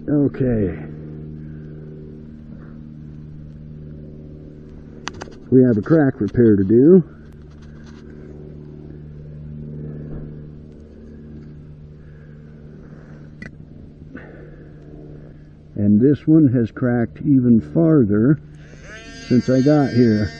Okay. We have a crack repair to do. And this one has cracked even farther since I got here.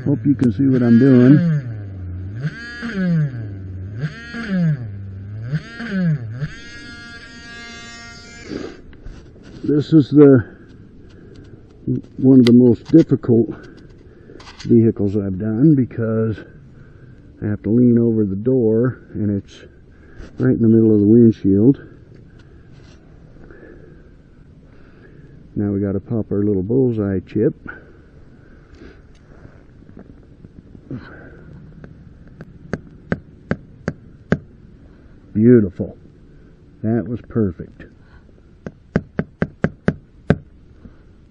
Hope you can see what I'm doing. This is one of the most difficult vehicles I've done because I have to lean over the door and it's right in the middle of the windshield. Now we got to pop our little bullseye chip. Beautiful. That was perfect.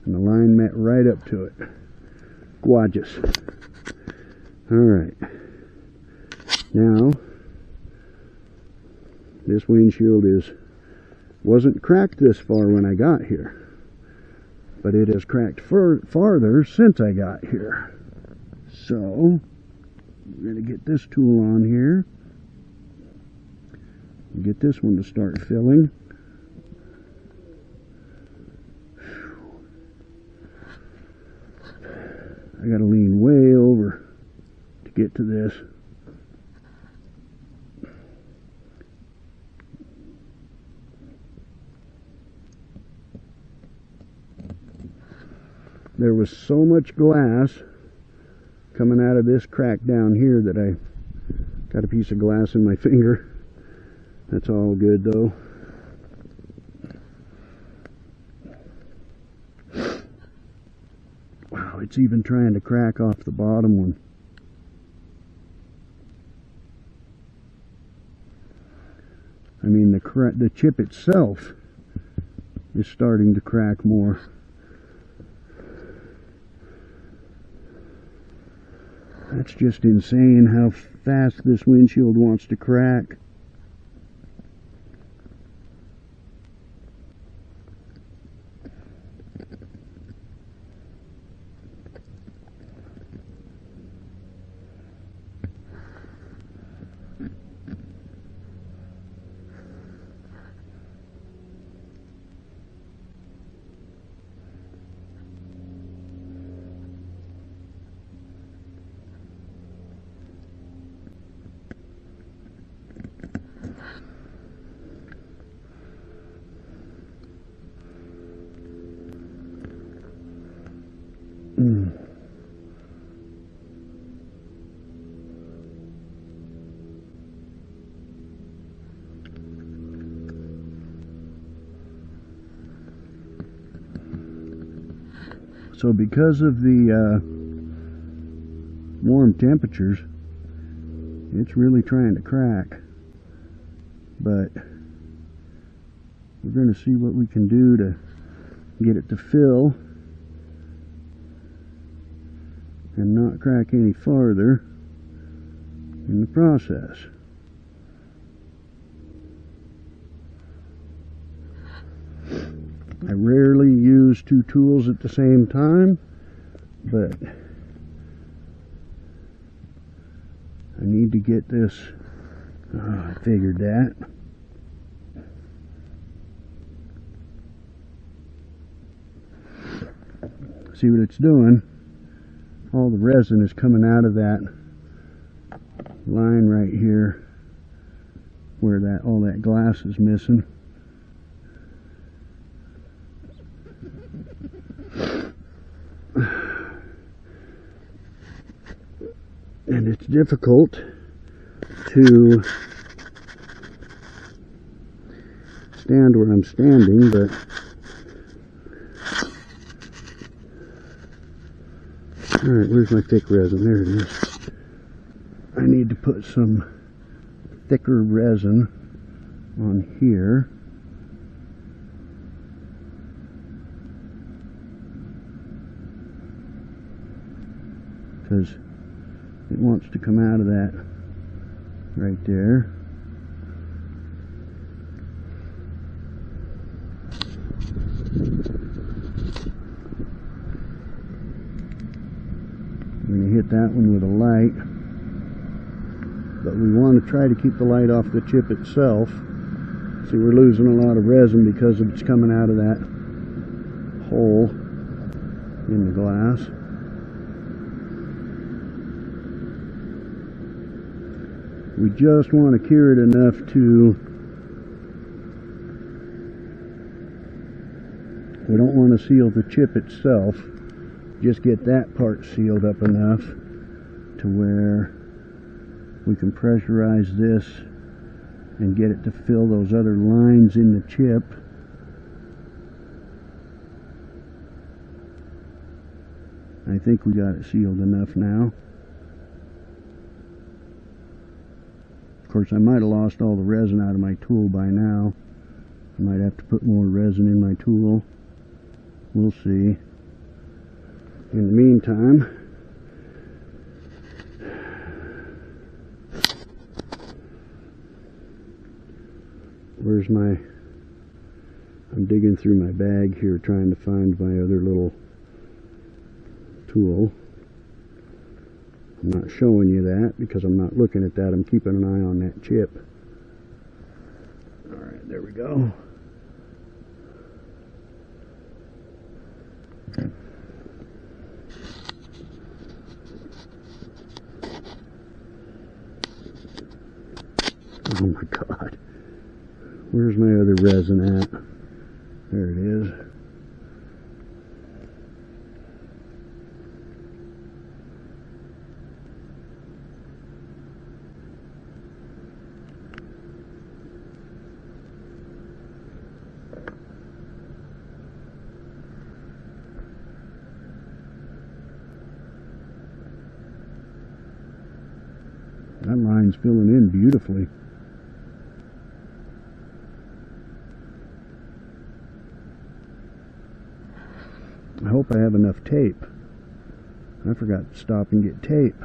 And the line met right up to it. Gorgeous. Alright. Now, this windshield wasn't cracked this far when I got here, but it has cracked farther since I got here. So, we're going to get this tool on here. Get this one to start filling. I gotta lean way over to get to this. There was so much glass coming out of this crack down here that I got a piece of glass in my finger. That's all good though. Wow, it's even trying to crack off the bottom one. I mean, the chip itself is starting to crack more. That's just insane how fast this windshield wants to crack. So because of the warm temperatures, it's really trying to crack. But we're going to see what we can do to get it to fill and not crack any farther in the process. I rarely use two tools at the same time, but I need to get this. I figured that. See what it's doing? All the resin is coming out of that line right here where all that glass is missing. And it's difficult to stand where I'm standing, but alright, where's my thick resin? There it is. I need to put some thicker resin on here. Because it wants to come out of that right there. I'm going to hit that one with a light, but we want to try to keep the light off the chip itself. See, we're losing a lot of resin because it's coming out of that hole in the glass. We just want to cure it enough to, we don't want to seal the chip itself, just get that part sealed up enough to where we can pressurize this and get it to fill those other lines in the chip. I think we got it sealed enough now. Of course, I might have lost all the resin out of my tool by now. I might have to put more resin in my tool. We'll see. In the meantime, where's my, I'm digging through my bag here trying to find my other little tool. I'm not showing you that because I'm not looking at that. I'm keeping an eye on that chip. Alright, there we go. Oh my God. Where's my other resin at? There it is. That line's filling in beautifully. I hope I have enough tape. I forgot to stop and get tape.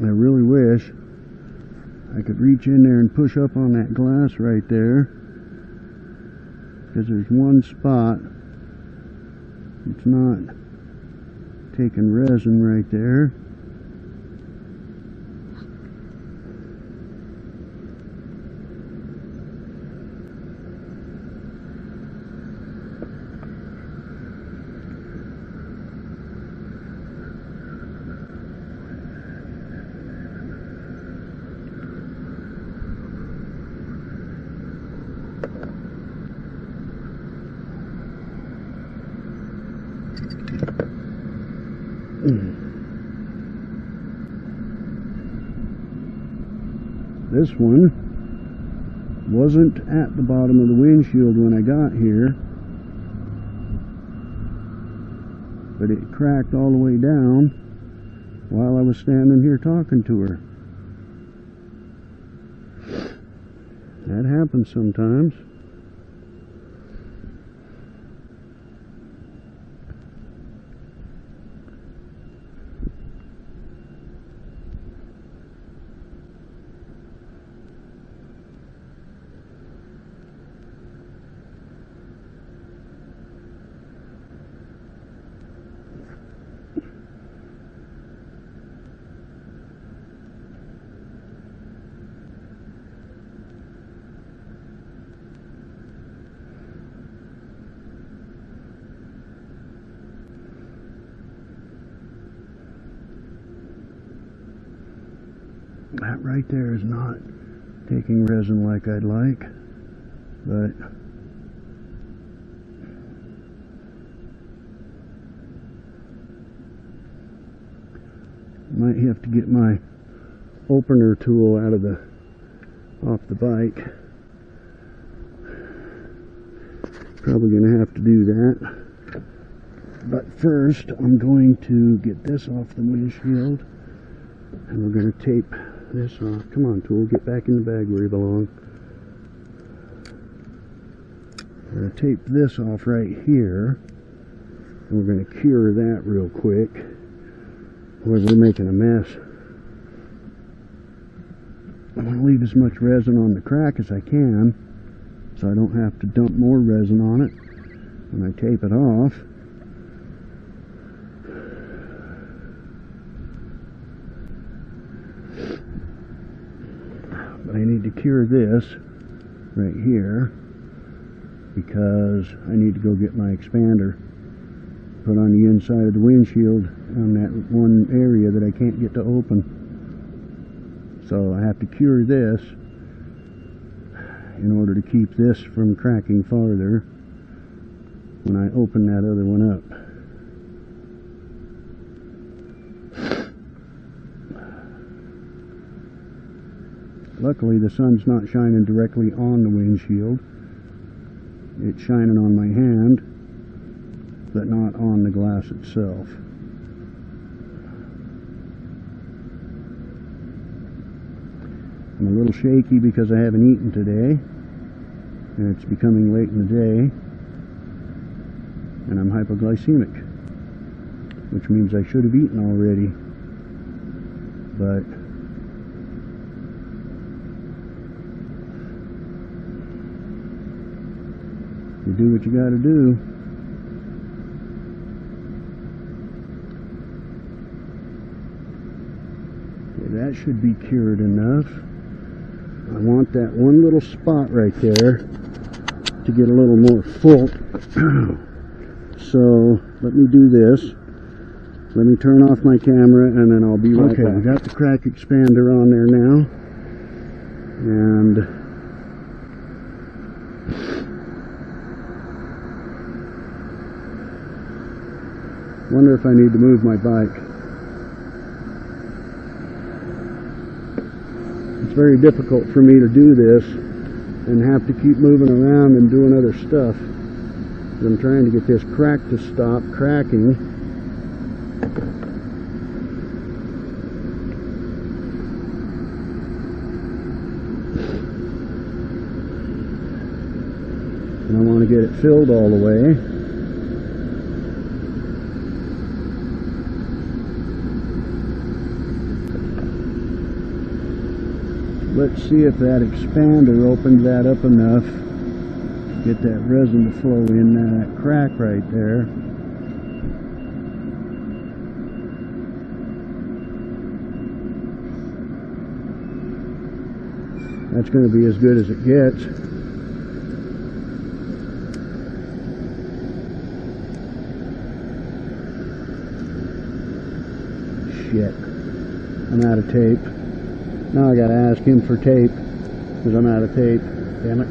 I really wish I could reach in there and push up on that glass right there, because there's one spot it's not taking resin right there. This one wasn't at the bottom of the windshield when I got here, but it cracked all the way down while I was standing here talking to her. That happens sometimes. That right there is not taking resin like I'd like, but might have to get my opener tool off the bike. Probably gonna have to do that. But first I'm going to get this off the windshield, and we're going to tape this off. Come on, tool, get back in the bag where you belong. We're going to tape this off right here, and we're going to cure that real quick, or we're making a mess. I want to leave as much resin on the crack as I can, so I don't have to dump more resin on it when I tape it off. But I need to cure this right here because I need to go get my expander put on the inside of the windshield on that one area that I can't get to open. So I have to cure this in order to keep this from cracking farther when I open that other one up. Luckily the sun's not shining directly on the windshield. It's shining on my hand, but not on the glass itself. I'm a little shaky because I haven't eaten today, and it's becoming late in the day, and I'm hypoglycemic, which means I should have eaten already, but you do what you gotta do. Okay, that should be cured enough. I want that one little spot right there to get a little more full. So let me do this. Let me turn off my camera and then I'll be right back. Okay, I got the crack expander on there now. And wonder if I need to move my bike. It's very difficult for me to do this and have to keep moving around and doing other stuff. I'm trying to get this crack to stop cracking. And I want to get it filled all the way. Let's see if that expander opens that up enough to get that resin to flow in that crack right there. That's going to be as good as it gets. Shit. I'm out of tape. Now I gotta ask him for tape, because I'm out of tape. Damn it.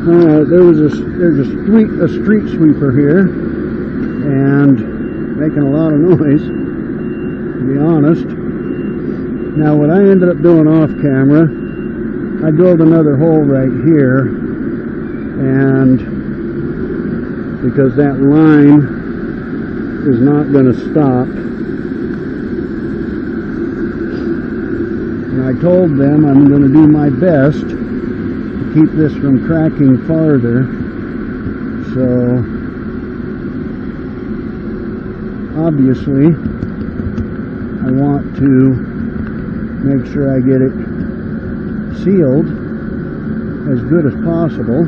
Alright, there's a street sweeper here. And making a lot of noise, to be honest. Now what I ended up doing off camera, I drilled another hole right here, and because that line is not going to stop, and I told them I'm going to do my best to keep this from cracking farther. So obviously, I want to make sure I get it sealed as good as possible.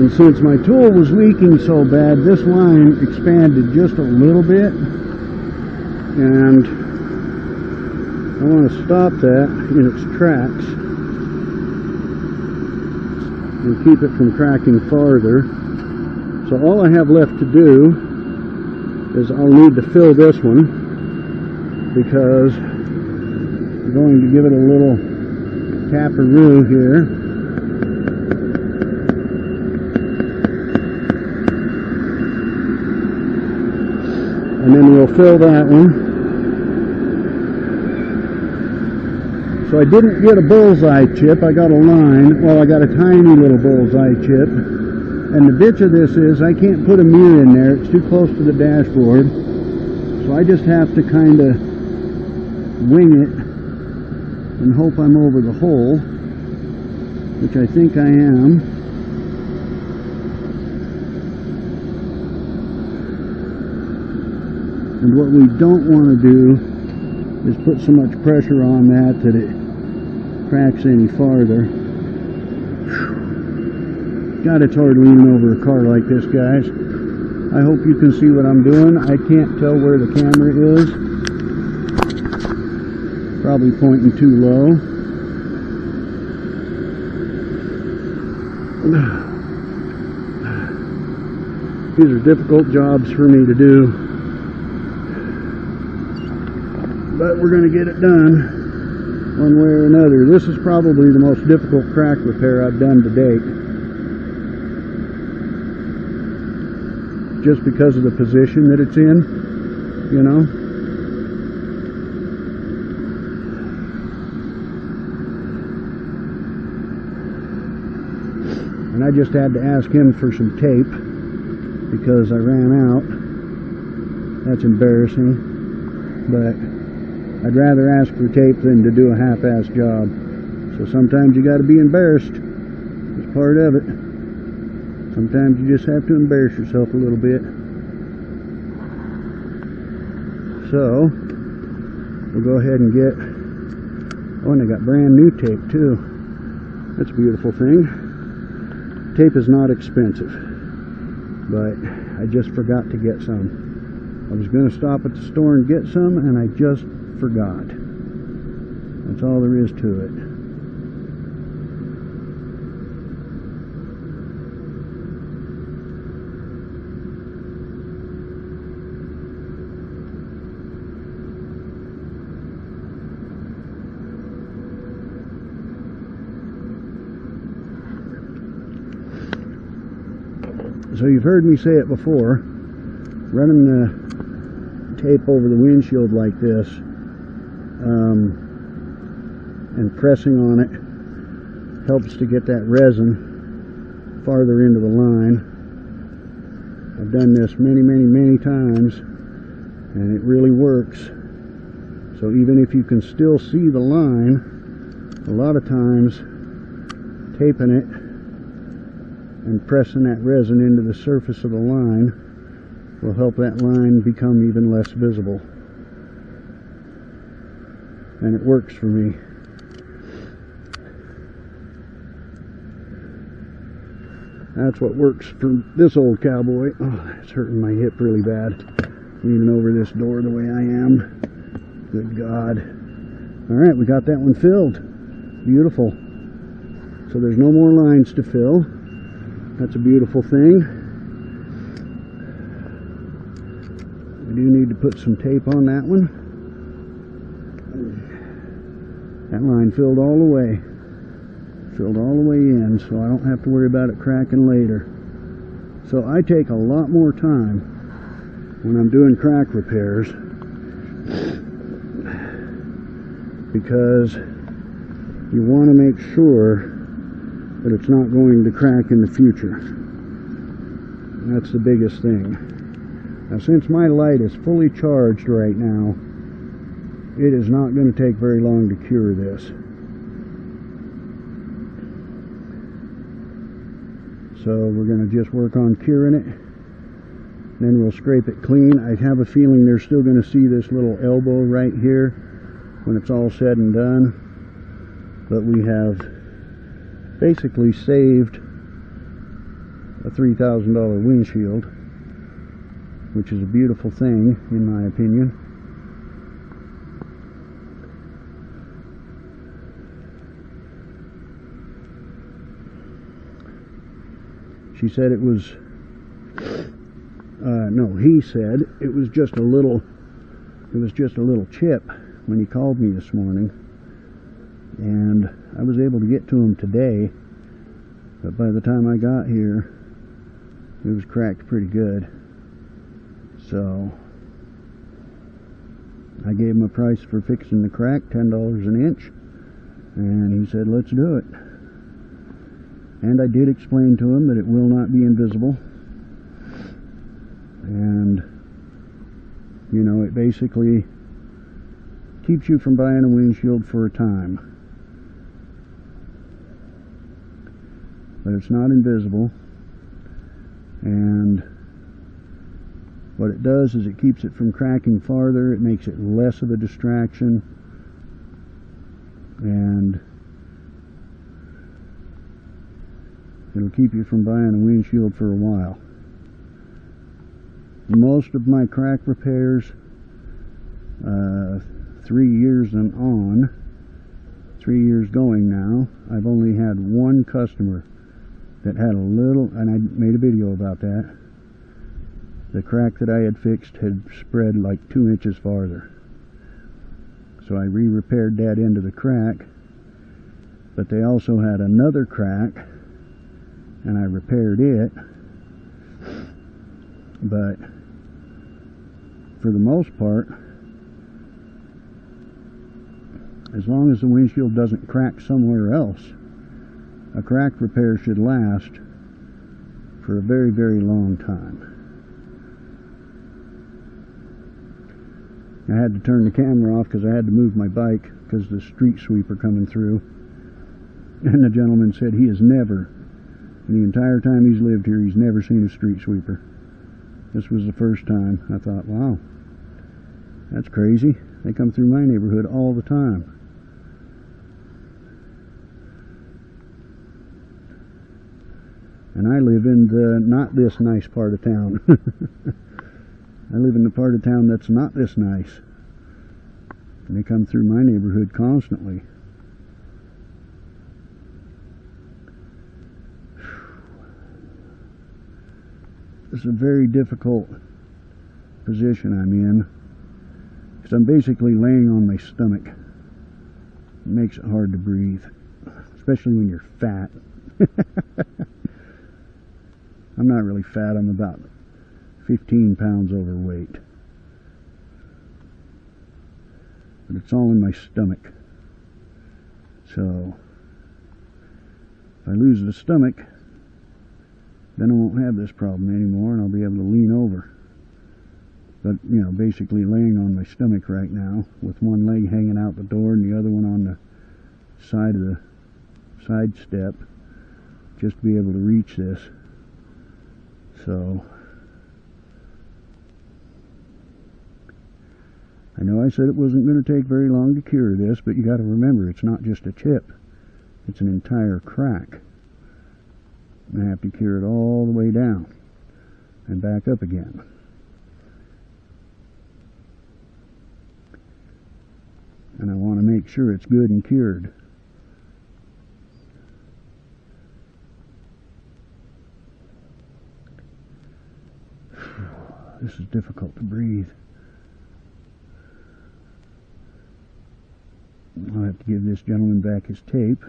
And since my tool was leaking so bad, this line expanded just a little bit, and I want to stop that in its tracks and keep it from cracking farther. So all I have left to do is I'll need to fill this one, because I'm going to give it a little taparoo here. And then we'll fill that one. So I didn't get a bullseye chip, I got a line. Well, I got a tiny little bullseye chip. And the bitch of this is I can't put a mirror in there, it's too close to the dashboard. So I just have to kind of wing it and hope I'm over the hole, which I think I am. And what we don't want to do is put so much pressure on that it cracks any farther. God, it's hard leaning over a car like this, guys. I hope you can see what I'm doing. I can't tell where the camera is. Probably pointing too low. These are difficult jobs for me to do, but we're going to get it done one way or another. This is probably the most difficult crack repair I've done to date, just because of the position that it's in, you know. And I just had to ask him for some tape because I ran out. That's embarrassing, but I'd rather ask for tape than to do a half-assed job. So sometimes you got to be embarrassed. It's part of it. Sometimes you just have to embarrass yourself a little bit. So we'll go ahead and get, oh, and I got brand new tape too. That's a beautiful thing. Tape is not expensive, but I just forgot to get some. I was going to stop at the store and get some, and I just forgot. That's all there is to it. So you've heard me say it before, running the tape over the windshield like this and pressing on it helps to get that resin farther into the line. I've done this many times, and it really works. So even if you can still see the line, a lot of times taping it and pressing that resin into the surface of the line will help that line become even less visible. And it works for me. That's what works for this old cowboy. Oh, it's hurting my hip really bad, leaning over this door the way I am. Good God. Alright, we got that one filled. Beautiful. So there's no more lines to fill. That's a beautiful thing. We do need to put some tape on that one. That line filled all the way. Filled all the way in, so I don't have to worry about it cracking later. So I take a lot more time when I'm doing crack repairs, because you want to make sure that it's not going to crack in the future. That's the biggest thing. Now, since my light is fully charged right now, it is not going to take very long to cure this. So we're going to just work on curing it, then we'll scrape it clean. I have a feeling they're still going to see this little elbow right here when it's all said and done, but we have basically saved a $3,000 windshield, which is a beautiful thing in my opinion. She said it was, no, he said it was just a little chip when he called me this morning, and I was able to get to him today, but by the time I got here it was cracked pretty good. So I gave him a price for fixing the crack, $10 an inch, and he said let's do it. And I did explain to him that it will not be invisible, and you know, it basically keeps you from buying a windshield for a time, but it's not invisible. And what it does is it keeps it from cracking farther, it makes it less of a distraction, and it'll keep you from buying a windshield for a while. Most of my crack repairs, 3 years and on, 3 years going now, I've only had one customer that had a little, and I made a video about that. The crack that I had fixed had spread like 2 inches farther. So I re-repaired that end of the crack, but they also had another crack, and I repaired it. But for the most part, as long as the windshield doesn't crack somewhere else, a crack repair should last for a very, very long time. I had to turn the camera off because I had to move my bike because the street sweeper coming through, and the gentleman said he has never, in the entire time he's lived here, he's never seen a street sweeper. This was the first time. I thought, wow, that's crazy. They come through my neighborhood all the time. And I live in the not this nice part of town. I live in the part of town that's not this nice. And they come through my neighborhood constantly. This is a very difficult position I'm in, because I'm basically laying on my stomach. It makes it hard to breathe, especially when you're fat. I'm not really fat, I'm about 15 pounds overweight. But it's all in my stomach. So if I lose the stomach, then I won't have this problem anymore, and I'll be able to lean over. But, you know, basically laying on my stomach right now, with one leg hanging out the door and the other one on the side of the side step, just to be able to reach this. So I know I said it wasn't going to take very long to cure this, but you got to remember, it's not just a chip, it's an entire crack. I have to cure it all the way down and back up again. And I want to make sure it's good and cured. This is difficult to breathe. I'll have to give this gentleman back his tape,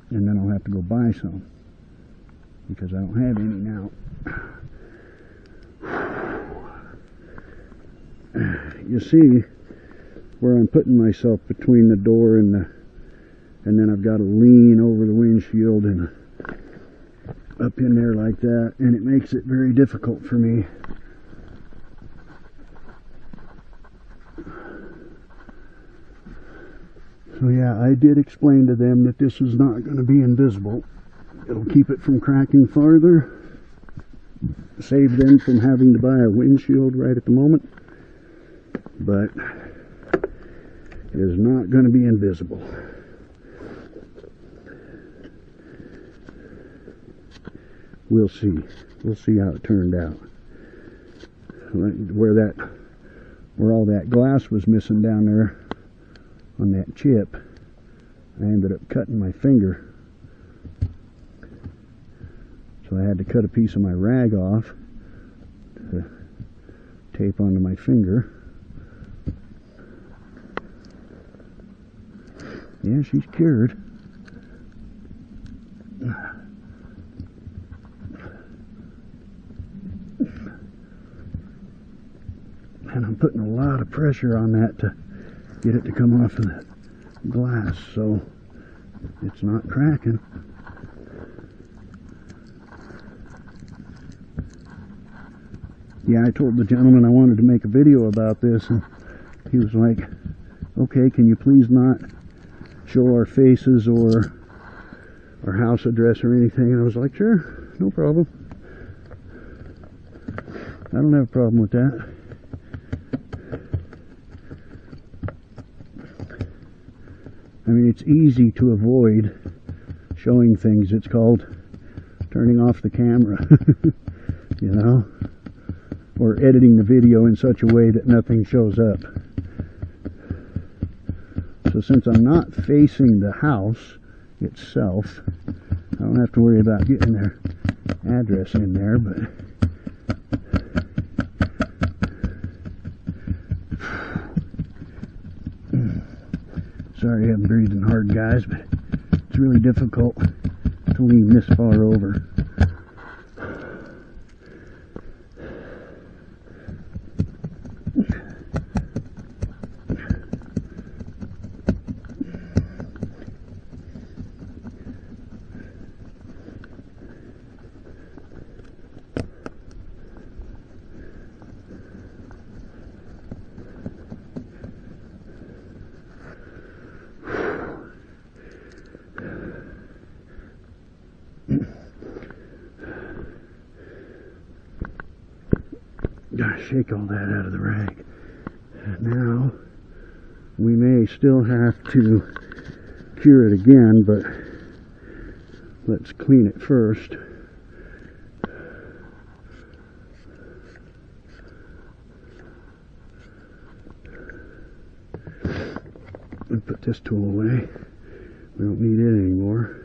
and then I'll have to go buy some, because I don't have any now. You see where I'm putting myself between the door and then I've got to lean over the windshield and up in there like that, and it makes it very difficult for me. So yeah, I did explain to them that this is not going to be invisible. It'll keep it from cracking farther, save them from having to buy a windshield right at the moment, but it is not going to be invisible. we'll see. We'll see how it turned out. Where all that glass was missing down there on that chip, I ended up cutting my finger. So I had to cut a piece of my rag off to tape onto my finger. Yeah, she's cured. And I'm putting a lot of pressure on that to get it to come off of the glass so it's not cracking. Yeah, I told the gentleman I wanted to make a video about this, and he was like, okay, can you please not show our faces or our house address or anything? And I was like, sure, no problem. I don't have a problem with that. I mean, it's easy to avoid showing things. It's called turning off the camera, you know, or editing the video in such a way that nothing shows up. So since I'm not facing the house itself, I don't have to worry about getting their address in there, but sorry I'm breathing hard, guys, but it's really difficult to lean this far over. Gotta shake all that out of the rag. And now we may still have to cure it again, but let's clean it first. And put this tool away. We don't need it anymore.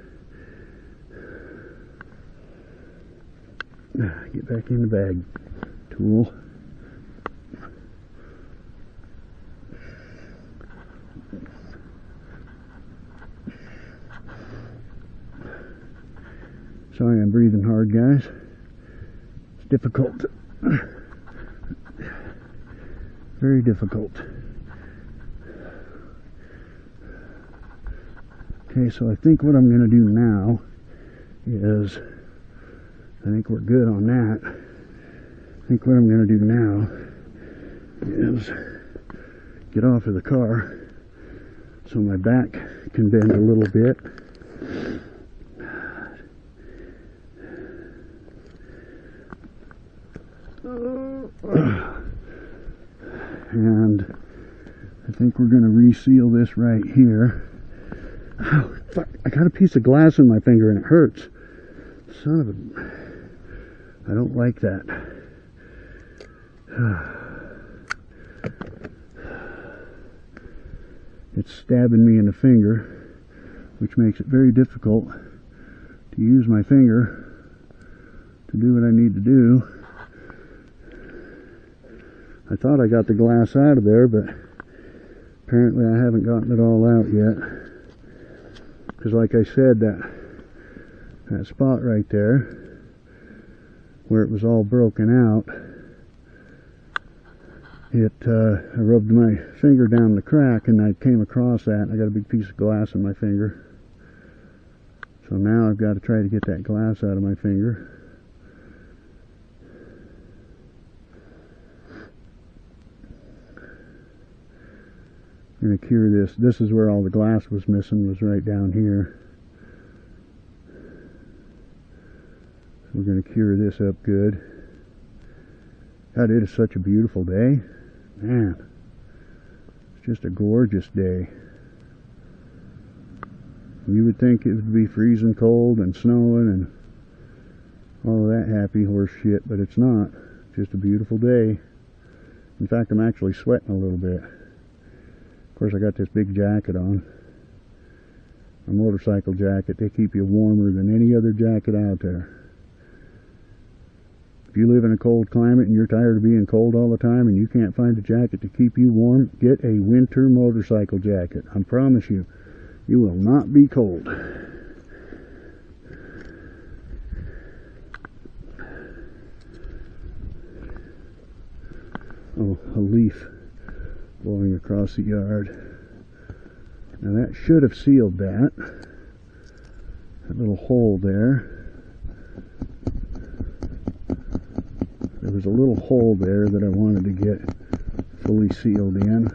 Get back in the bag, tool. Sorry I'm breathing hard, guys. It's difficult. Very difficult. Okay, so I think what I'm going to do now is, I think we're good on that. I think what I'm going to do now is get off of the car so my back can bend a little bit. And I think we're going to reseal this right here. Oh, fuck. I got a piece of glass in my finger and it hurts. Son of a... I don't like that. It's stabbing me in the finger, which makes it very difficult to use my finger to do what I need to do. I thought I got the glass out of there, but apparently I haven't gotten it all out yet. Because like I said, that spot right there, where it was all broken out, I rubbed my finger down the crack and I came across that and I got a big piece of glass in my finger. So now I've got to try to get that glass out of my finger. I'm going to cure this. This is where all the glass was missing, was right down here. So we're going to cure this up good. God, it is such a beautiful day. Man, it's just a gorgeous day. You would think it would be freezing cold and snowing, and all that happy horse shit, but it's not. It's just a beautiful day. In fact, I'm actually sweating a little bit. Of course, I got this big jacket on. A motorcycle jacket. They keep you warmer than any other jacket out there. If you live in a cold climate and you're tired of being cold all the time and you can't find a jacket to keep you warm, get a winter motorcycle jacket. I promise you, you will not be cold. Oh, a leaf blowing across the yard. Now that should have sealed that little hole there. There was a little hole there that I wanted to get fully sealed in.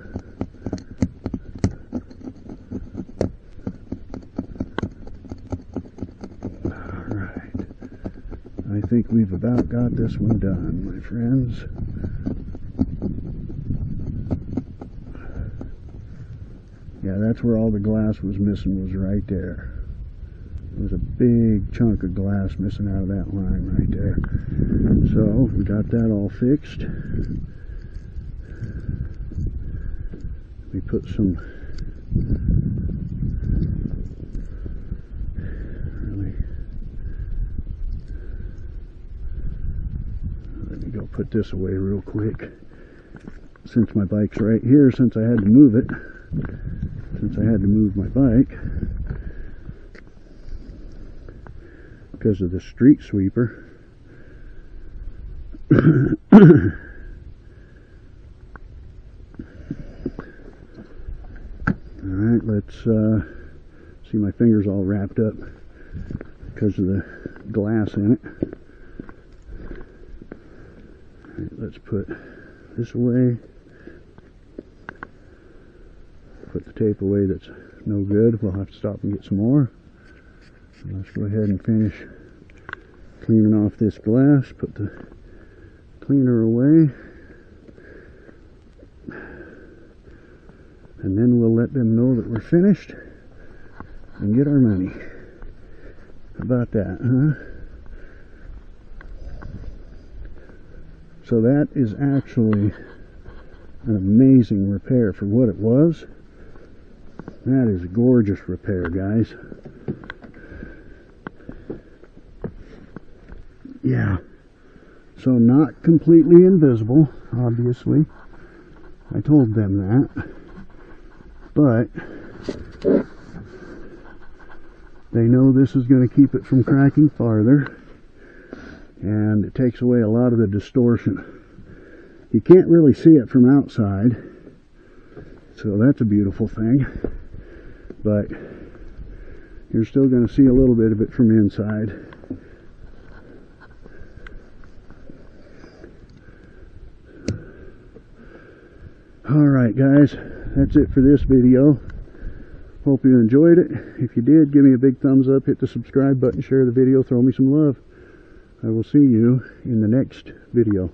Alright. I think we've about got this one done, my friends. Yeah, that's where all the glass was missing, was right there. There was a big chunk of glass missing out of that line right there. So, we got that all fixed. We put some let me go put this away real quick. Since my bike's right here, since I had to move it. Since I had to move my bike because of the street sweeper. Alright, let's see, my finger's all wrapped up because of the glass in it. Alright, let's put this away. Put the tape away that's no good. We'll have to stop and get some more. So let's go ahead and finish cleaning off this glass. Put the cleaner away. And then we'll let them know that we're finished and get our money. How about that, huh? So that is actually an amazing repair for what it was. That is a gorgeous repair, guys. Yeah. So not completely invisible, obviously. I told them that. But they know this is going to keep it from cracking farther. And it takes away a lot of the distortion. You can't really see it from outside. So that's a beautiful thing. But you're still going to see a little bit of it from inside. Alright guys, that's it for this video. Hope you enjoyed it. If you did, give me a big thumbs up, hit the subscribe button, share the video, throw me some love. I will see you in the next video.